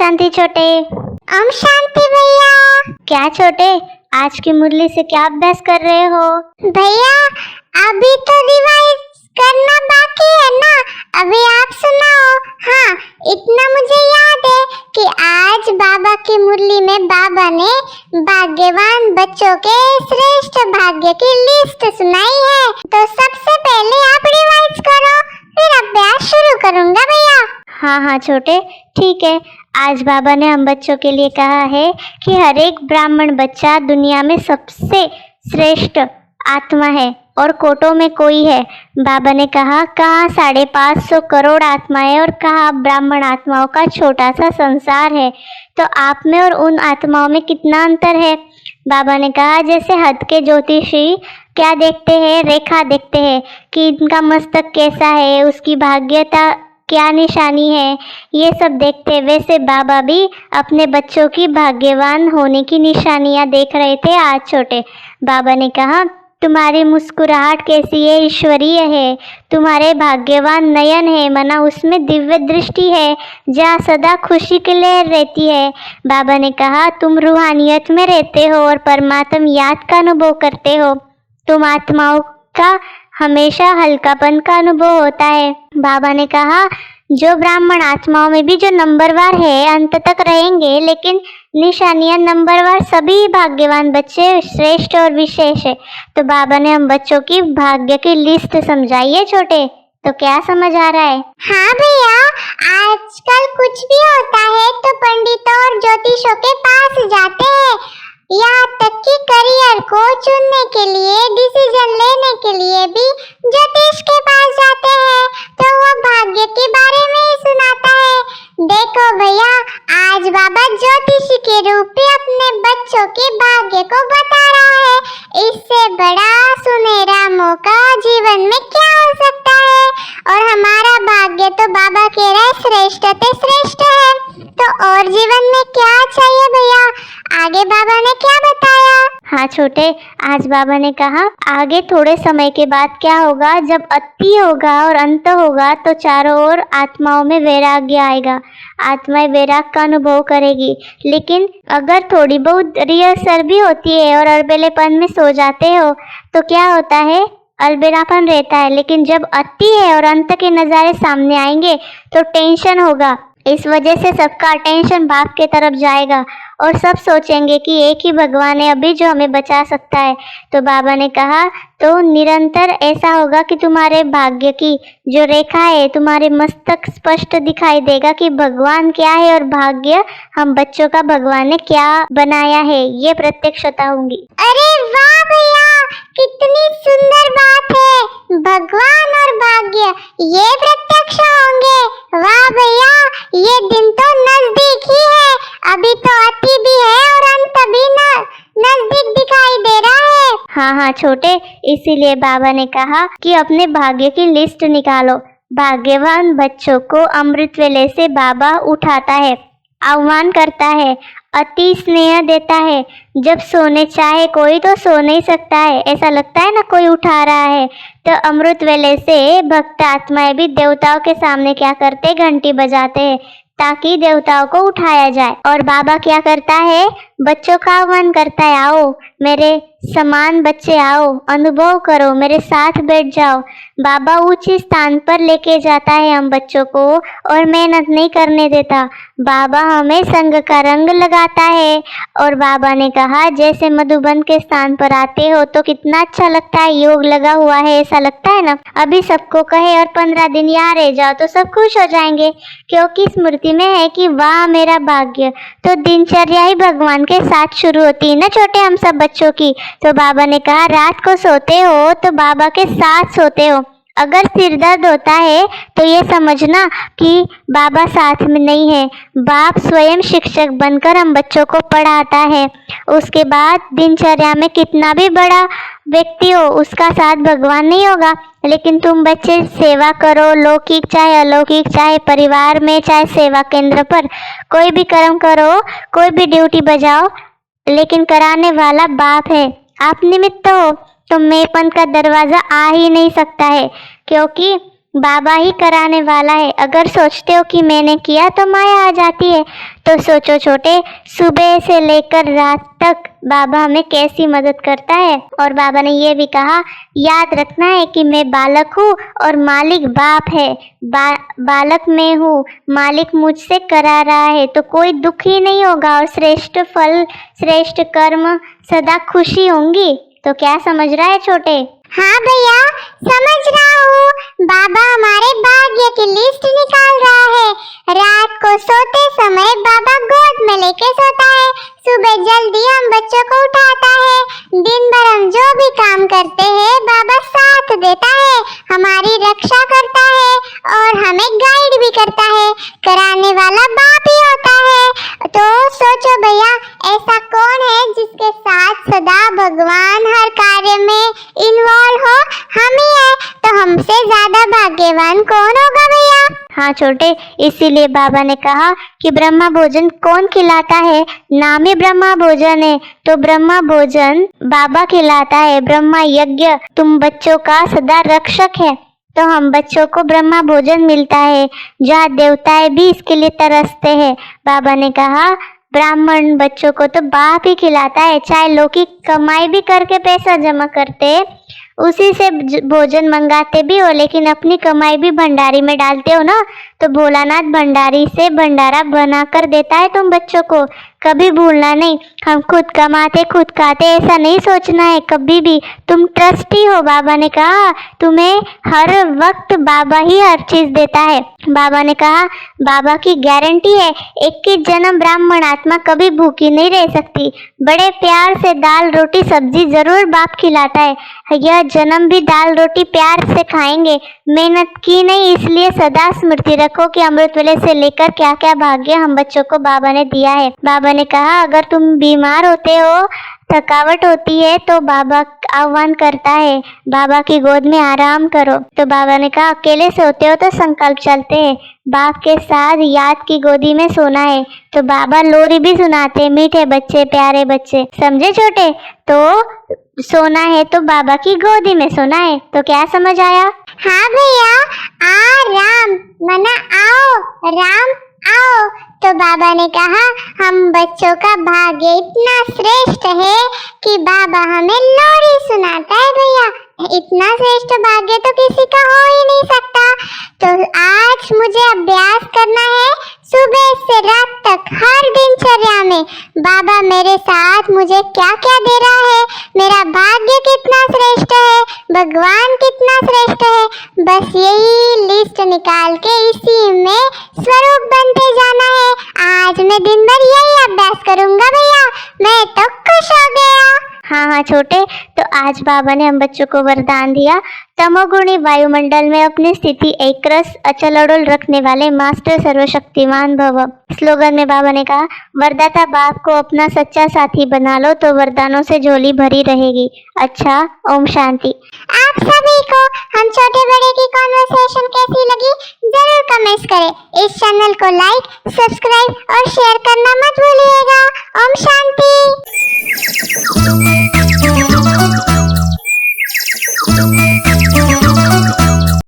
शांति छोटे। ओम शांति भैया। क्या छोटे, आज की मुरली से क्या अभ्यास कर रहे हो? भैया अभी तो रिवाइज करना बाकी है ना, अभी आप सुनाओ। हाँ, इतना मुझे याद है कि आज बाबा की मुरली में बाबा ने भाग्यवान बच्चों के श्रेष्ठ भाग्य की लिस्ट सुनाई है। तो सबसे पहले आप रिवाइज करो, फिर अभ्यास शुरू करूंगा भैया। हाँ छोटे, ठीक है। आज बाबा ने हम बच्चों के लिए कहा है कि हर एक ब्राह्मण बच्चा दुनिया में सबसे श्रेष्ठ आत्मा है और कोटों में कोई है। बाबा ने कहा 550 करोड़ आत्माएं और कहा ब्राह्मण आत्माओं का छोटा सा संसार है। तो आप में और उन आत्माओं में कितना अंतर है? बाबा ने कहा जैसे हद के ज्योतिषी क्या देखते हैं, रेखा देखते हैं कि इनका मस्तक कैसा है, उसकी भाग्यता क्या निशानी है, ये सब देखते, वैसे बाबा भी अपने बच्चों की भाग्यवान होने की निशानियां देख रहे थे आज छोटे। बाबा ने कहा तुम्हारी मुस्कुराहट कैसी है, ईश्वरीय है। तुम्हारे भाग्यवान नयन है, मना उसमें दिव्य दृष्टि है जहाँ सदा खुशी की लहर रहती है। बाबा ने कहा तुम रूहानियत में रहते हो और परमात्मा याद का अनुभव करते हो। तुम आत्माओं का हमेशा हल्कापन का अनुभव होता है। बाबा ने कहा जो ब्राह्मण आत्माओं में भी जो नंबरवार है अंत तक रहेंगे, लेकिन निशानियां नंबरवार सभी भाग्यवान बच्चे श्रेष्ठ और विशेष है। तो बाबा ने हम बच्चों की भाग्य की लिस्ट समझाई है छोटे, तो क्या समझ आ रहा है? हाँ भैया, आजकल कुछ भी होता है तो पंडितों और ज्योतिषों के पास जाते हैं, यहाँ तक कि करियर को चुनने के लिए, डिसीजन लेने के लिए भी ज्योतिष के पास जाते हैं, तो वो भाग्य के बारे में ही सुनाता है। देखो भैया, आज बाबा ज्योतिषी के रूप में अपने बच्चों के भाग्य को बता रहा है। इससे बड़ा सुनहरा मौका जीवन में क्या हो सकता है? और हमारा भाग्य तो बाबा कह रहा है श्रेष्ठ ते श्रेष्ठ है, तो और जीवन में क्या चाहिए भैया? आगे बाबा ने क्या बताया? हाँ छोटे, आज बाबा ने कहा आगे थोड़े समय के बाद क्या होगा, जब अति होगा और अंत होगा तो चारों ओर आत्माओं में वैराग्य आएगा। आत्माएं वैराग का अनुभव करेगी, लेकिन अगर थोड़ी बहुत रिहर्सल भी होती है और अलबेलेपन में सो जाते हो तो क्या होता है, अलबेलापन रहता है। लेकिन जब अति है और अंत के नज़ारे सामने आएंगे तो टेंशन होगा। इस वजह से सबका अटेंशन बाप के तरफ जाएगा और सब सोचेंगे कि एक ही भगवान है अभी जो हमें बचा सकता है। तो बाबा ने कहा तो निरंतर ऐसा होगा कि तुम्हारे भाग्य की जो रेखा है, तुम्हारे मस्तक स्पष्ट दिखाई देगा कि भगवान क्या है और भाग्य हम बच्चों का भगवान ने क्या बनाया है, ये प्रत्यक्षता होंगी। अरे वाह भैया, कितनी सुंदर बात है। भगवान और भाग्य ये प्रत्यक्ष होंगे। वाह भैया, ये दिन तो नजदीक ही है। अभी तो अति भी है और अंत भी नजदीक दिखाई दे रहा है। हाँ छोटे, इसीलिए बाबा ने कहा कि अपने भाग्य की लिस्ट निकालो। भाग्यवान बच्चों को अमृत वेले से बाबा उठाता है, आह्वान करता है, अति स्नेह देता है। जब सोने चाहे कोई तो सो नहीं सकता है, ऐसा लगता है ना कोई उठा रहा है। तो अमृत वेले से भक्त आत्माएं भी देवताओं के सामने क्या करते, घंटी बजाते हैं ताकि देवताओं को उठाया जाए। और बाबा क्या करता है, बच्चों का आह्वान करता है, आओ मेरे समान बच्चे, आओ अनुभव करो, मेरे साथ बैठ जाओ। बाबा ऊंचे स्थान पर लेके जाता है हम बच्चों को और मेहनत नहीं करने देता। बाबा हमें संग का रंग लगाता है। और बाबा ने कहा जैसे मधुबन के स्थान पर आते हो तो कितना अच्छा लगता है, योग लगा हुआ है ऐसा लगता है ना। अभी सबको कहे और 15 दिन यहाँ रह जाओ तो सब खुश हो जाएंगे, क्योंकि स्मृति में है कि वाह मेरा भाग्य। तो दिनचर्या ही भगवान के साथ शुरू होती है ना छोटे, हम सब बच्चों की। तो बाबा ने कहा रात को सोते हो तो बाबा के साथ सोते हो। अगर सिर दर्द होता है तो ये समझना कि बाबा साथ में नहीं है। बाप स्वयं शिक्षक बनकर हम बच्चों को पढ़ाता है। उसके बाद दिनचर्या में कितना भी बड़ा व्यक्ति हो उसका साथ भगवान नहीं होगा, लेकिन तुम बच्चे सेवा करो, लौकिक चाहे अलौकिक, चाहे परिवार में चाहे सेवा केंद्र पर, कोई भी कर्म करो, कोई भी ड्यूटी बजाओ, लेकिन कराने वाला बाप है। आप निमित्त हो तो मेपन का दरवाजा आ ही नहीं सकता है, क्योंकि बाबा ही कराने वाला है। अगर सोचते हो कि मैंने किया तो माया आ जाती है, तो सोचो छोटे, सुबह से लेकर रात तक बाबा हमें कैसी मदद करता है। और बाबा ने ये भी कहा, याद रखना है कि मैं बालक हूँ और मालिक बाप है। बालक मैं हूँ, मालिक मुझसे करा रहा है, तो कोई दुख ही नहीं होगा और श्रेष्ठ फल, श्रेष्ठ कर्म, सदा खुशी होंगी। तो क्या समझ रहा है छोटे? हाँ भैया, समझ रहा हूँ। बाबा हमारे भाग्य की लिस्ट निकाल रहा है। रात को सोते समय बाबा गोद में लेके सोता है, सुबह जल्दी हम बच्चों को उठाता है। दिन भर हम जो भी काम करते हैं बाबा साथ देता है, हमारी रक्षा करता है और हमें गाइड भी करता है। कराने वाला बाप ही होता है। तो सोचो भैया, ऐसा कौन है जिसके साथ सदा भगवान हर कार्य में इन्वॉल्व हो? हम ही है। तो हमसे ज्यादा भाग्यवान कौन होगा भैया? हाँ छोटे, इसीलिए बाबा ने कहा कि ब्रह्मा भोजन कौन खिलाता है? नाम ही ब्रह्मा भोजन है, तो ब्रह्मा भोजन बाबा खिलाता है। ब्रह्मा यज्ञ तुम बच्चों का सदा रक्षक है, तो हम बच्चों को ब्रह्मा भोजन मिलता है, जहाँ देवताएं भी इसके लिए तरसते हैं। बाबा ने कहा ब्राह्मण बच्चों को तो बाप ही खिलाता है, चाहे लोग की कमाई भी करके पैसा जमा करते, उसी से भोजन मंगाते भी हो, लेकिन अपनी कमाई भी भंडारी में डालते हो ना, तो भोलानाथ भंडारी से भंडारा बना कर देता है तुम बच्चों को। कभी भूलना नहीं, हम खुद कमाते खुद खाते ऐसा नहीं सोचना है कभी भी। तुम ट्रस्टी हो, बाबा ने कहा तुम्हें हर वक्त बाबा ही हर चीज देता है। बाबा ने कहा बाबा की गारंटी है, 21 जन्म ब्राह्मण आत्मा कभी भूखी नहीं रह सकती। बड़े प्यार से दाल रोटी सब्जी जरूर बाप खिलाता है, यह जन्म भी दाल रोटी प्यार से खाएंगे। मेहनत की नहीं, इसलिए सदा स्मृति रखो कि अमृत वेले से लेकर क्या क्या भाग्य हम बच्चों को बाबा ने दिया है। बाबा ने कहा अगर तुम बीमार होते हो, थकावट होती है, तो बाबा आह्वान करता है, बाबा की गोद में आराम करो। तो बाबा ने कहा अकेले सोते हो तो संकल्प चलते हैं, बाप के साथ याद की गोदी में सोना है। तो बाबा लोरी भी सुनाते, मीठे बच्चे प्यारे बच्चे, समझे छोटे? तो सोना है तो बाबा की गोदी में सोना है। तो क्या समझ आया? हाँ भैया, राम मना आओ, राम आओ। तो बाबा ने कहा हम बच्चों का भाग्य इतना श्रेष्ठ है कि बाबा हमें लोरी सुनाता है भैया। इतना श्रेष्ठ भाग्य तो किसी का हो ही नहीं सकता। तो आज मुझे अभ्यास करना है, सुबह से रात तक हर दिनचर्या में बाबा मेरे साथ मुझे क्या क्या दे रहा है, मेरा भाग्य कितना श्रेष्ठ है, भगवान कितना श्रेष्ठ है। बस यही लिस्ट निकाल के इसी में स्वरूप बनते जाना है। आज मैं दिन भर यही अभ्यास करूंगा भैया। मैं तो खुश हो गया। हाँ छोटे, तो आज बाबा ने हम बच्चों को वरदान दिया, तमोगुणी वायुमंडल में अपनी स्थिति एक रस अचल अड़ुल रखने वाले मास्टर सर्वशक्तिमान भव। स्लोगन में बाबा ने कहा वरदाता बाप को अपना सच्चा साथी बना लो तो वरदानों से झोली भरी रहेगी। अच्छा, ओम शांति। आप सभी को हम छोटे बड़े की कॉन्वर्सेशन कैसी लगी जरूर कमेंट करें। इस चैनल को लाइक, सब्सक्राइब और शेयर करना मत भूलिएगा। ओम शांति।